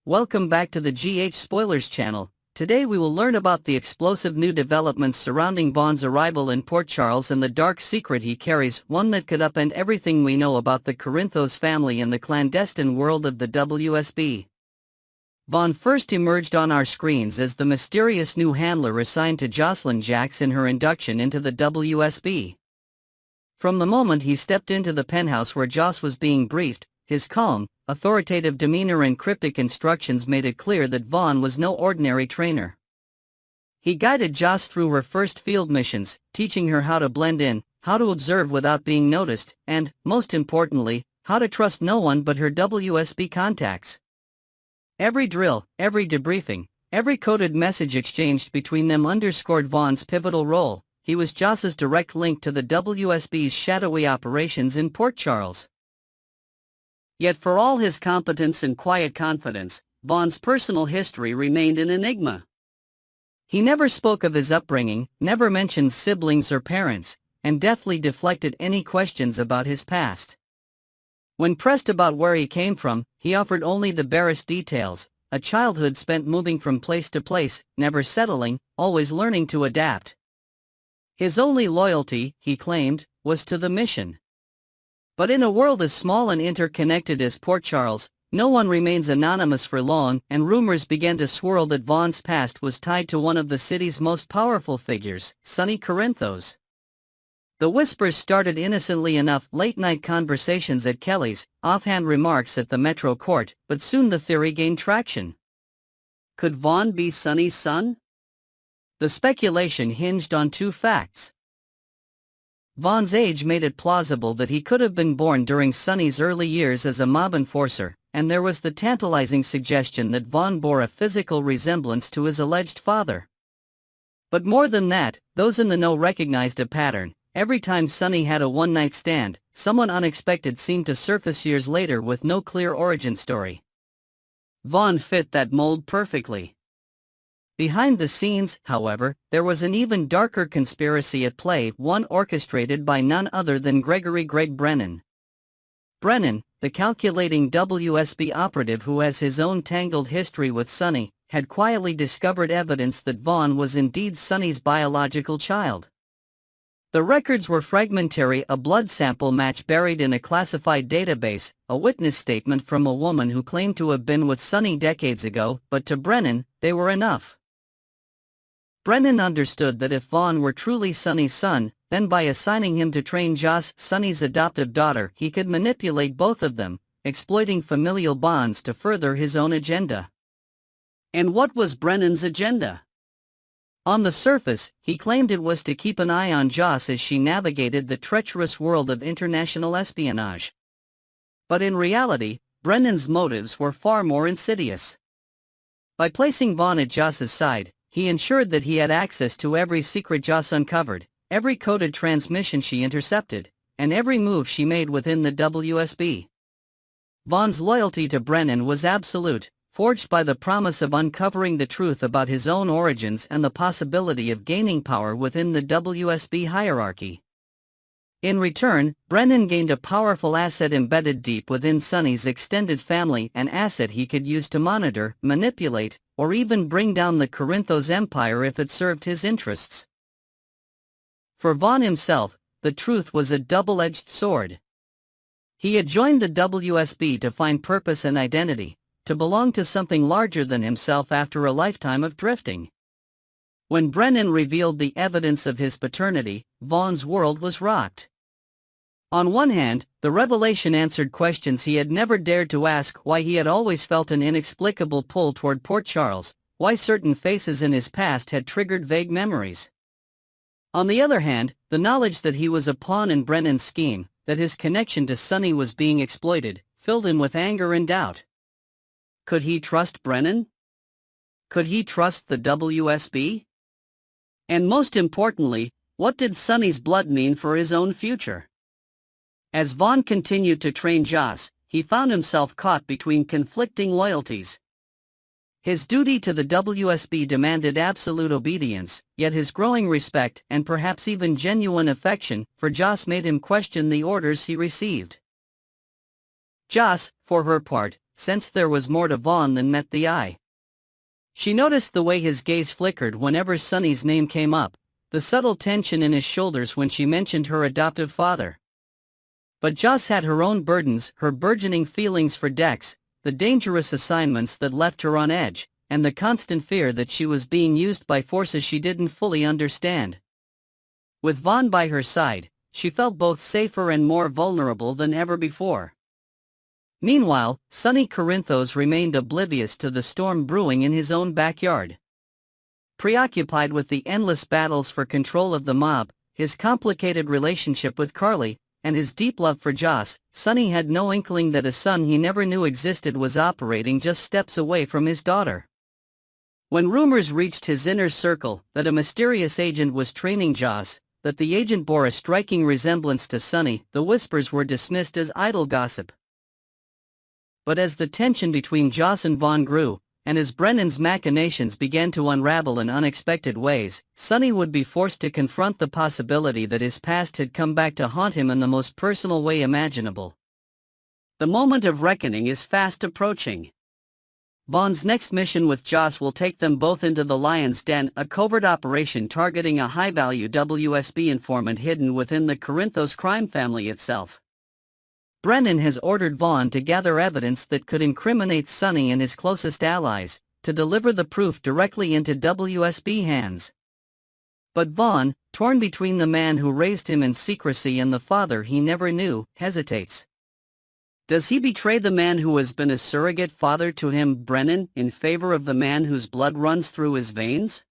Welcome back to the GH Spoilers channel. Today we will learn about the explosive new developments surrounding Vaughn's arrival in Port Charles and the dark secret he carries, one that could upend everything we know about the Corinthos family and the clandestine world of the WSB. Vaughn first emerged on our screens as the mysterious new handler assigned to Jocelyn Jacks in her induction into the WSB. From the moment he stepped into the penthouse where Joss was being briefed, his calm, authoritative demeanor and cryptic instructions made it clear that Vaughn was no ordinary trainer. He guided Joss through her first field missions, teaching her how to blend in, how to observe without being noticed, and, most importantly, how to trust no one but her WSB contacts. Every drill, every debriefing, every coded message exchanged between them underscored Vaughn's pivotal role. He was Joss's direct link to the WSB's shadowy operations in Port Charles. Yet for all his competence and quiet confidence, Vaughn's personal history remained an enigma. He never spoke of his upbringing, never mentioned siblings or parents, and deftly deflected any questions about his past. When pressed about where he came from, he offered only the barest details, a childhood spent moving from place to place, never settling, always learning to adapt. His only loyalty, he claimed, was to the mission. But in a world as small and interconnected as Port Charles, no one remains anonymous for long, and rumors began to swirl that Vaughn's past was tied to one of the city's most powerful figures, Sonny Corinthos. The whispers started innocently enough, late-night conversations at Kelly's, offhand remarks at the Metro Court, but soon the theory gained traction. Could Vaughn be Sonny's son? The speculation hinged on two facts. Vaughn's age made it plausible that he could have been born during Sonny's early years as a mob enforcer, and there was the tantalizing suggestion that Vaughn bore a physical resemblance to his alleged father. But more than that, those in the know recognized a pattern. Every time Sonny had a one-night stand, someone unexpected seemed to surface years later with no clear origin story. Vaughn fit that mold perfectly. Behind the scenes, however, there was an even darker conspiracy at play, one orchestrated by none other than Greg Brennan. Brennan, the calculating WSB operative who has his own tangled history with Sonny, had quietly discovered evidence that Vaughn was indeed Sonny's biological child. The records were fragmentary, a blood sample match buried in a classified database, a witness statement from a woman who claimed to have been with Sonny decades ago, but to Brennan, they were enough. Brennan understood that if Vaughn were truly Sonny's son, then by assigning him to train Joss, Sonny's adoptive daughter, he could manipulate both of them, exploiting familial bonds to further his own agenda. And what was Brennan's agenda? On the surface, he claimed it was to keep an eye on Joss as she navigated the treacherous world of international espionage. But in reality, Brennan's motives were far more insidious. By placing Vaughn at Joss's side, he ensured that he had access to every secret Joss uncovered, every coded transmission she intercepted, and every move she made within the WSB. Vaughn's loyalty to Brennan was absolute, forged by the promise of uncovering the truth about his own origins and the possibility of gaining power within the WSB hierarchy. In return, Brennan gained a powerful asset embedded deep within Sonny's extended family, an asset he could use to monitor, manipulate, or even bring down the Corinthos empire if it served his interests. For Vaughn himself, the truth was a double-edged sword. He had joined the WSB to find purpose and identity, to belong to something larger than himself after a lifetime of drifting. When Brennan revealed the evidence of his paternity, Vaughn's world was rocked. On one hand, the revelation answered questions he had never dared to ask: why he had always felt an inexplicable pull toward Port Charles, why certain faces in his past had triggered vague memories. On the other hand, the knowledge that he was a pawn in Brennan's scheme, that his connection to Sonny was being exploited, filled him with anger and doubt. Could he trust Brennan? Could he trust the WSB? And most importantly, what did Sonny's blood mean for his own future? As Vaughn continued to train Joss, he found himself caught between conflicting loyalties. His duty to the WSB demanded absolute obedience, yet his growing respect and perhaps even genuine affection for Joss made him question the orders he received. Joss, for her part, sensed there was more to Vaughn than met the eye. She noticed the way his gaze flickered whenever Sonny's name came up, the subtle tension in his shoulders when she mentioned her adoptive father. But Joss had her own burdens, her burgeoning feelings for Dex, the dangerous assignments that left her on edge, and the constant fear that she was being used by forces she didn't fully understand. With Vaughn by her side, she felt both safer and more vulnerable than ever before. Meanwhile, Sonny Corinthos remained oblivious to the storm brewing in his own backyard. Preoccupied with the endless battles for control of the mob, his complicated relationship with Carly, and his deep love for Joss, Sonny had no inkling that a son he never knew existed was operating just steps away from his daughter. When rumors reached his inner circle that a mysterious agent was training Joss, that the agent bore a striking resemblance to Sonny, the whispers were dismissed as idle gossip. But as the tension between Joss and Vaughn grew, and as Brennan's machinations began to unravel in unexpected ways, Sonny would be forced to confront the possibility that his past had come back to haunt him in the most personal way imaginable. The moment of reckoning is fast approaching. Vaughn's next mission with Joss will take them both into the Lion's Den, a covert operation targeting a high-value WSB informant hidden within the Corinthos crime family itself. Brennan has ordered Vaughn to gather evidence that could incriminate Sonny and his closest allies, to deliver the proof directly into WSB hands. But Vaughn, torn between the man who raised him in secrecy and the father he never knew, hesitates. Does he betray the man who has been a surrogate father to him, Brennan, in favor of the man whose blood runs through his veins?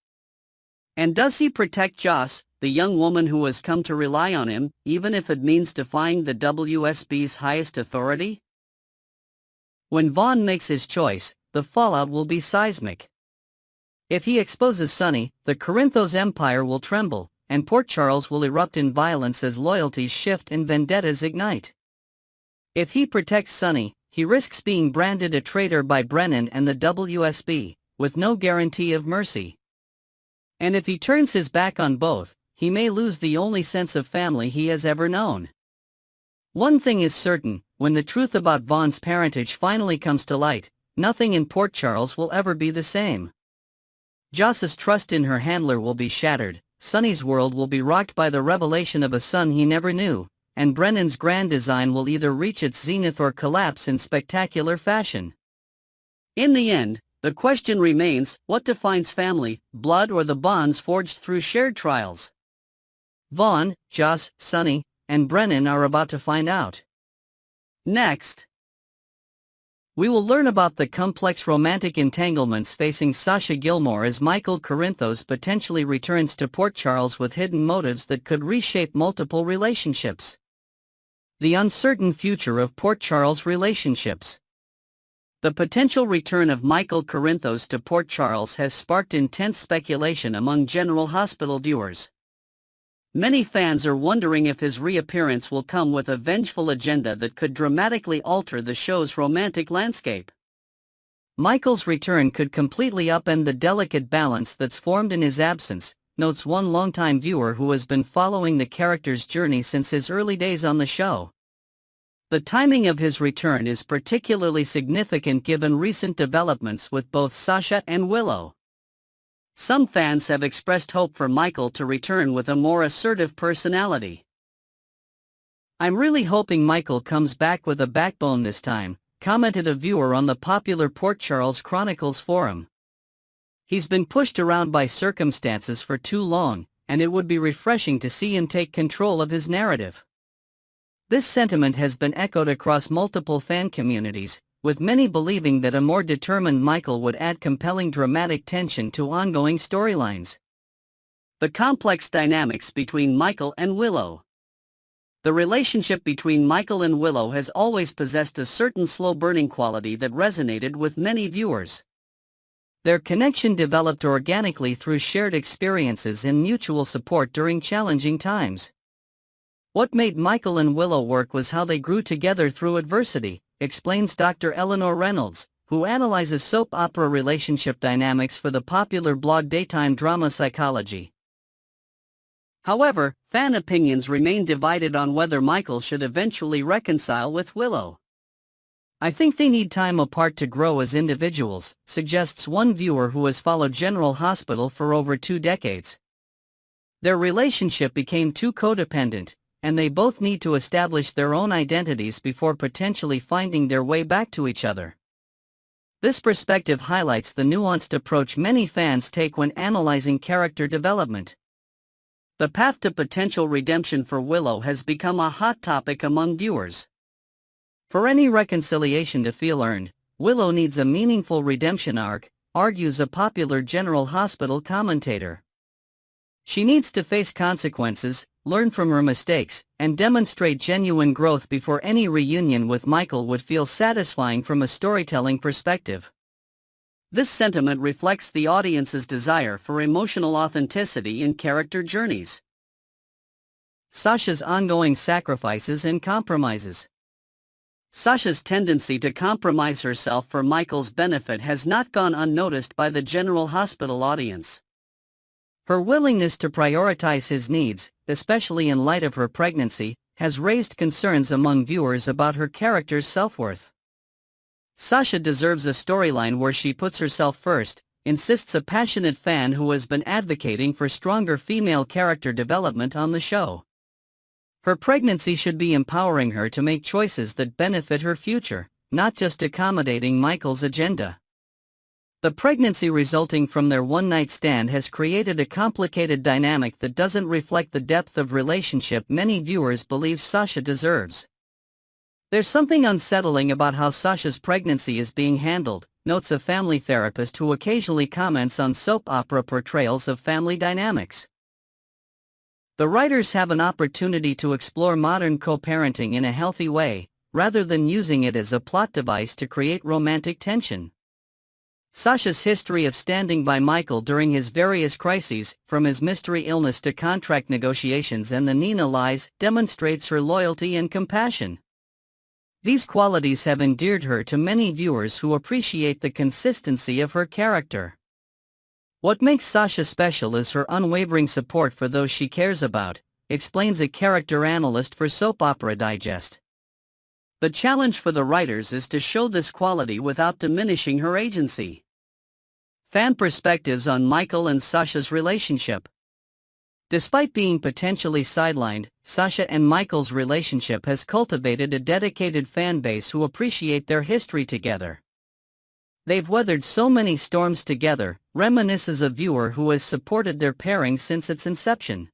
And does he protect Joss, the young woman who has come to rely on him, even if it means defying the WSB's highest authority? When Vaughn makes his choice, the fallout will be seismic. If he exposes Sonny, the Corinthos empire will tremble, and Port Charles will erupt in violence as loyalties shift and vendettas ignite. If he protects Sonny, he risks being branded a traitor by Brennan and the WSB, with no guarantee of mercy. And if he turns his back on both, he may lose the only sense of family he has ever known. One thing is certain, when the truth about Vaughn's parentage finally comes to light, nothing in Port Charles will ever be the same. Joss's trust in her handler will be shattered, Sonny's world will be rocked by the revelation of a son he never knew, and Brennan's grand design will either reach its zenith or collapse in spectacular fashion. In the end, the question remains, what defines family, blood, or the bonds forged through shared trials? Vaughn, Joss, Sonny, and Brennan are about to find out. Next, we will learn about the complex romantic entanglements facing Sasha Gilmore as Michael Corinthos potentially returns to Port Charles with hidden motives that could reshape multiple relationships. The uncertain future of Port Charles relationships. The potential return of Michael Corinthos to Port Charles has sparked intense speculation among General Hospital viewers. Many fans are wondering if his reappearance will come with a vengeful agenda that could dramatically alter the show's romantic landscape. Michael's return could completely upend the delicate balance that's formed in his absence, notes one longtime viewer who has been following the character's journey since his early days on the show. The timing of his return is particularly significant given recent developments with both Sasha and Willow. Some fans have expressed hope for Michael to return with a more assertive personality. "I'm really hoping Michael comes back with a backbone this time," commented a viewer on the popular Port Charles Chronicles forum. "He's been pushed around by circumstances for too long, and it would be refreshing to see him take control of his narrative." This sentiment has been echoed across multiple fan communities, with many believing that a more determined Michael would add compelling dramatic tension to ongoing storylines. The complex dynamics between Michael and Willow. The relationship between Michael and Willow has always possessed a certain slow-burning quality that resonated with many viewers. Their connection developed organically through shared experiences and mutual support during challenging times. What made Michael and Willow work was how they grew together through adversity, explains Dr. Eleanor Reynolds, who analyzes soap opera relationship dynamics for the popular blog Daytime Drama Psychology. However, fan opinions remain divided on whether Michael should eventually reconcile with Willow. I think they need time apart to grow as individuals, suggests one viewer who has followed General Hospital for over 2 decades. Their relationship became too codependent, and they both need to establish their own identities before potentially finding their way back to each other. This perspective highlights the nuanced approach many fans take when analyzing character development. The path to potential redemption for Willow has become a hot topic among viewers. For any reconciliation to feel earned, Willow needs a meaningful redemption arc, argues a popular General Hospital commentator. She needs to face consequences, learn from her mistakes, and demonstrate genuine growth before any reunion with Michael would feel satisfying from a storytelling perspective. This sentiment reflects the audience's desire for emotional authenticity in character journeys. Sasha's ongoing sacrifices and compromises. Sasha's tendency to compromise herself for Michael's benefit has not gone unnoticed by the General Hospital audience. Her willingness to prioritize his needs, especially in light of her pregnancy, has raised concerns among viewers about her character's self-worth. Sasha deserves a storyline where she puts herself first, insists a passionate fan who has been advocating for stronger female character development on the show. Her pregnancy should be empowering her to make choices that benefit her future, not just accommodating Michael's agenda. The pregnancy resulting from their one-night stand has created a complicated dynamic that doesn't reflect the depth of relationship many viewers believe Sasha deserves. There's something unsettling about how Sasha's pregnancy is being handled, notes a family therapist who occasionally comments on soap opera portrayals of family dynamics. The writers have an opportunity to explore modern co-parenting in a healthy way, rather than using it as a plot device to create romantic tension. Sasha's history of standing by Michael during his various crises, from his mystery illness to contract negotiations and the Nina lies, demonstrates her loyalty and compassion. These qualities have endeared her to many viewers who appreciate the consistency of her character. What makes Sasha special is her unwavering support for those she cares about, explains a character analyst for Soap Opera Digest. The challenge for the writers is to show this quality without diminishing her agency. Fan perspectives on Michael and Sasha's relationship. Despite being potentially sidelined, Sasha and Michael's relationship has cultivated a dedicated fan base who appreciate their history together. They've weathered so many storms together, reminisces a viewer who has supported their pairing since its inception.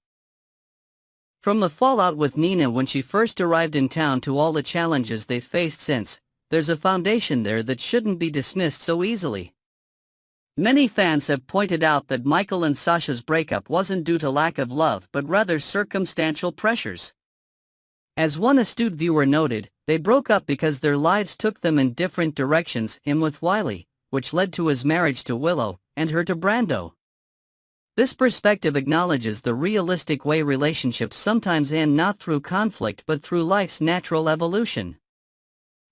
From the fallout with Nina when she first arrived in town to all the challenges they've faced since, there's a foundation there that shouldn't be dismissed so easily. Many fans have pointed out that Michael and Sasha's breakup wasn't due to lack of love but rather circumstantial pressures. As one astute viewer noted, they broke up because their lives took them in different directions, him with Wiley, which led to his marriage to Willow, and her to Brando. This perspective acknowledges the realistic way relationships sometimes end not through conflict but through life's natural evolution.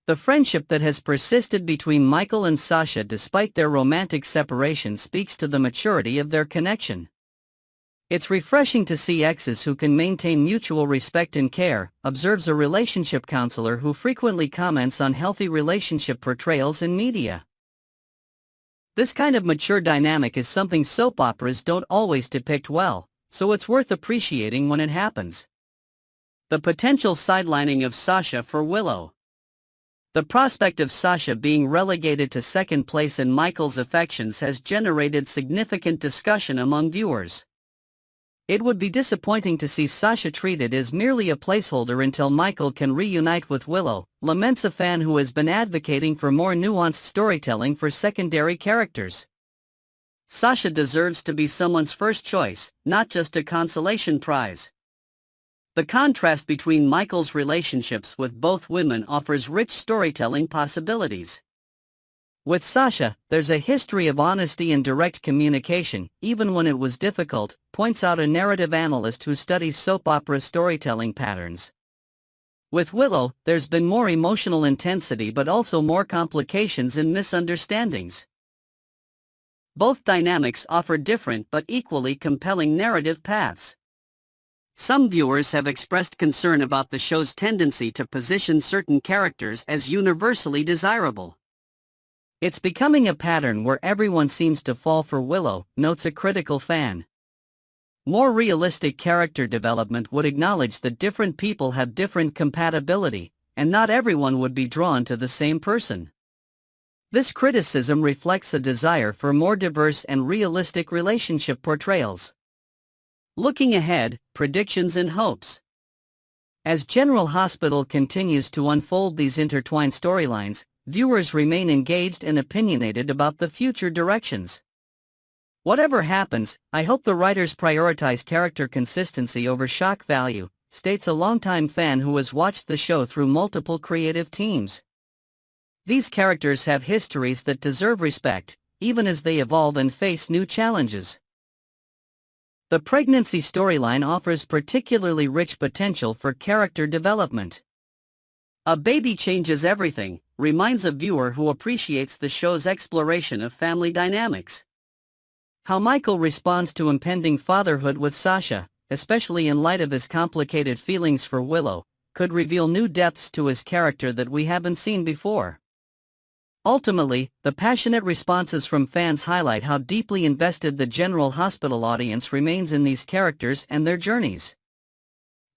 The friendship that has persisted between Michael and Sasha despite their romantic separation speaks to the maturity of their connection. It's refreshing to see exes who can maintain mutual respect and care, observes a relationship counselor who frequently comments on healthy relationship portrayals in media. This kind of mature dynamic is something soap operas don't always depict well, so it's worth appreciating when it happens. The potential sidelining of Sasha for Willow. The prospect of Sasha being relegated to second place in Michael's affections has generated significant discussion among viewers. It would be disappointing to see Sasha treated as merely a placeholder until Michael can reunite with Willow, laments a fan who has been advocating for more nuanced storytelling for secondary characters. Sasha deserves to be someone's first choice, not just a consolation prize. The contrast between Michael's relationships with both women offers rich storytelling possibilities. With Sasha, there's a history of honesty and direct communication, even when it was difficult, points out a narrative analyst who studies soap opera storytelling patterns. With Willow, there's been more emotional intensity but also more complications and misunderstandings. Both dynamics offer different but equally compelling narrative paths. Some viewers have expressed concern about the show's tendency to position certain characters as universally desirable. It's becoming a pattern where everyone seems to fall for Willow, notes a critical fan. More realistic character development would acknowledge that different people have different compatibility, and not everyone would be drawn to the same person. This criticism reflects a desire for more diverse and realistic relationship portrayals. Looking ahead, predictions and hopes. As General Hospital continues to unfold these intertwined storylines, viewers remain engaged and opinionated about the future directions. Whatever happens, I hope the writers prioritize character consistency over shock value, states a longtime fan who has watched the show through multiple creative teams. These characters have histories that deserve respect, even as they evolve and face new challenges. The pregnancy storyline offers particularly rich potential for character development. A baby changes everything, reminds a viewer who appreciates the show's exploration of family dynamics. How Michael responds to impending fatherhood with Sasha, especially in light of his complicated feelings for Willow, could reveal new depths to his character that we haven't seen before. Ultimately, the passionate responses from fans highlight how deeply invested the General Hospital audience remains in these characters and their journeys.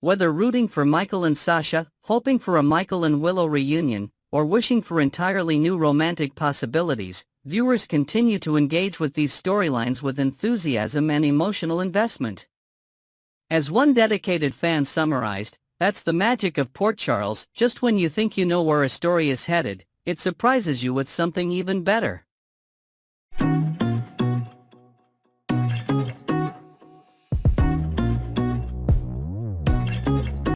Whether rooting for Michael and Sasha, hoping for a Michael and Willow reunion, or wishing for entirely new romantic possibilities, viewers continue to engage with these storylines with enthusiasm and emotional investment. As one dedicated fan summarized, "That's the magic of Port Charles, just when you think you know where a story is headed, it surprises you with something even better."